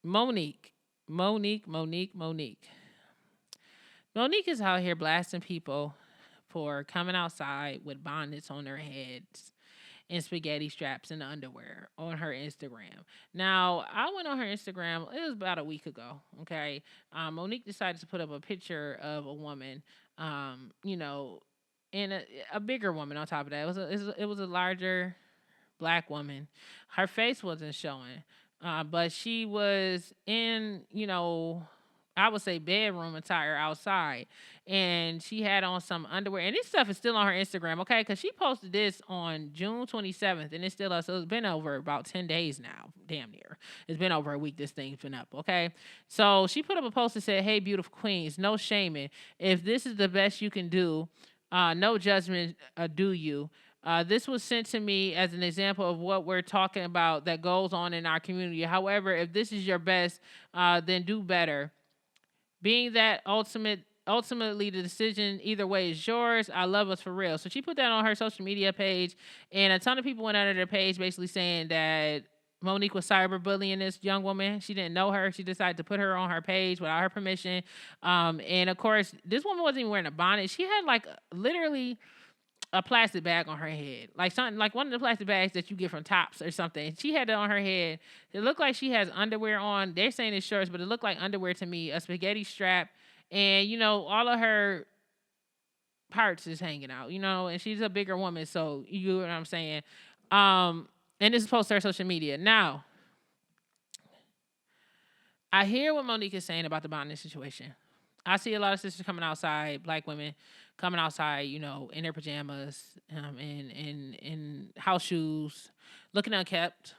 Monique. Monique. Monique is out here blasting people for coming outside with bonnets on their heads and spaghetti straps and underwear on her Instagram. Now, I went on her Instagram, it was about a week ago, okay? Monique decided to put up a picture of a woman, you know, and a bigger woman on top of that. It was a larger black woman. Her face wasn't showing, but she was in, I would say bedroom attire outside, and she had on some underwear. And this stuff is still on her Instagram, okay? Because she posted this on June 27th, and it's still up. So it's been over about 10 days now, damn near. It's been over a week. This thing's been up, okay? So she put up a post that said, "Hey, beautiful queens, no shaming. If this is the best you can do, no judgment, do you?" This was sent to me as an example of what we're talking about that goes on in our community. However, if this is your best, then do better. Being that ultimately the decision either way is yours. I love us for real. So she put that on her social media page, and a ton of people went under their page basically saying that Monique was cyberbullying this young woman. She didn't know her. She decided to put her on her page without her permission. And of course, this woman wasn't even wearing a bonnet. She had like literally a plastic bag on her head, like something like one of the plastic bags that you get from Tops or something. She had it on her head. It looked like she has underwear on. They're saying it's shorts, but it looked like underwear to me. A spaghetti strap, and all of her parts is hanging out. And she's a bigger woman, so you know what I'm saying. And this is posted to her social media. Now, I hear what Monique is saying about the bonding situation. I see a lot of sisters coming outside, black women coming outside, in their pajamas, in house shoes, looking unkept,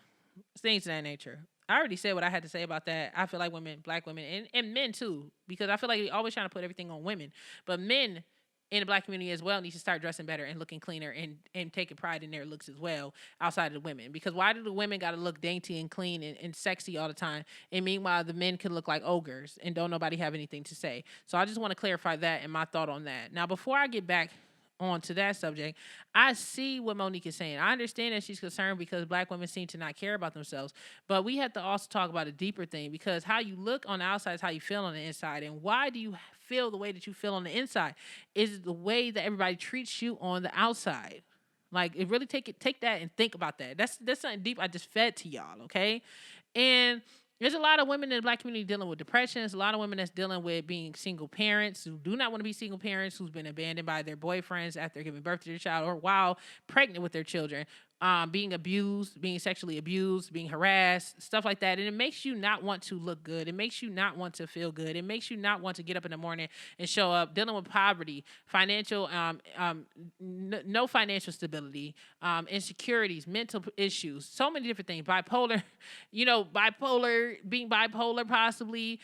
things of that nature. I already said what I had to say about that. I feel like women, black women, and men too, because I feel like we always trying to put everything on women. But men in the black community as well need to start dressing better and looking cleaner and taking pride in their looks as well outside of the women. Because why do the women got to look dainty and clean and sexy all the time? And meanwhile, the men can look like ogres and don't nobody have anything to say. So I just want to clarify that and my thought on that. Now, before I get back on to that subject, I see what Monique is saying. I understand that she's concerned because black women seem to not care about themselves, but we have to also talk about a deeper thing, because how you look on the outside is how you feel on the inside. And why do you feel the way that you feel on the inside? Is the way that everybody treats you on the outside. Like, it really take that and think about that. That's something deep I just fed to y'all, okay? And there's a lot of women in the black community dealing with depression. There's a lot of women that's dealing with being single parents who do not want to be single parents, who's been abandoned by their boyfriends after giving birth to their child or while pregnant with their children, being abused, being sexually abused, being harassed, stuff like that. And it makes you not want to look good. It makes you not want to feel good. It makes you not want to get up in the morning and show up, dealing with poverty, financial, no financial stability, insecurities, mental issues, so many different things. Bipolar, being bipolar possibly,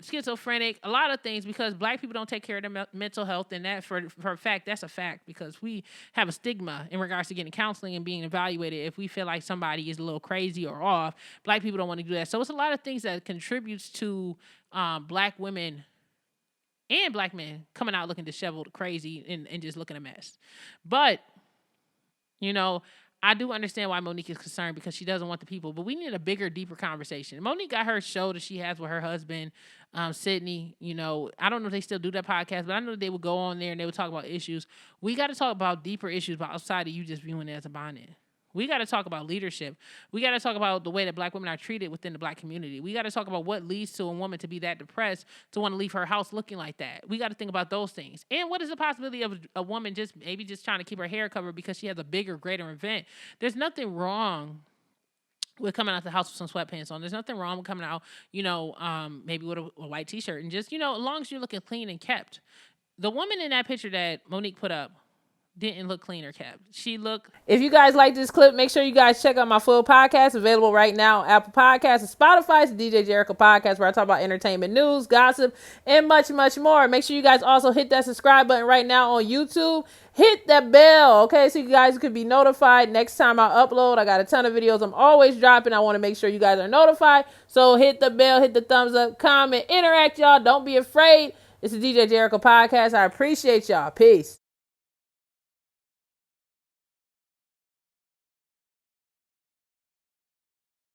schizophrenic, a lot of things, because black people don't take care of their mental health. And that for a fact, that's a fact, because we have a stigma in regards to getting counseling and being evaluated if we feel like somebody is a little crazy or off. Black people don't want to do that. So it's a lot of things that contributes to black women and black men coming out looking disheveled, crazy, and just looking a mess. But, I do understand why Monique is concerned, because she doesn't want the people. But we need a bigger, deeper conversation. Monique got her show that she has with her husband, Sydney. I don't know if they still do that podcast, but I know they would go on there and they would talk about issues. We got to talk about deeper issues outside of you just viewing it as a bonnet. We got to talk about leadership. We got to talk about the way that black women are treated within the black community. We got to talk about what leads to a woman to be that depressed, to want to leave her house looking like that. We got to think about those things. And what is the possibility of a woman maybe just trying to keep her hair covered because she has a bigger, greater event? There's nothing wrong with coming out the house with some sweatpants on. There's nothing wrong with coming out, maybe with a white t-shirt, and just, as long as you're looking clean and kept. The woman in that picture that Monique put up didn't look clean or kept. She looked. If you guys like this clip, make sure you guys check out my full podcast, available right now on Apple Podcasts and Spotify. It's the DJ Jericho Podcast, where I talk about entertainment news, gossip, and much, much more. Make sure you guys also hit that subscribe button right now on YouTube. Hit that bell, okay, so you guys could be notified next time I upload. I got a ton of videos I'm always dropping. I want to make sure you guys are notified. So hit the bell, hit the thumbs up, comment, interact, y'all. Don't be afraid. It's the DJ Jericho Podcast. I appreciate y'all. Peace.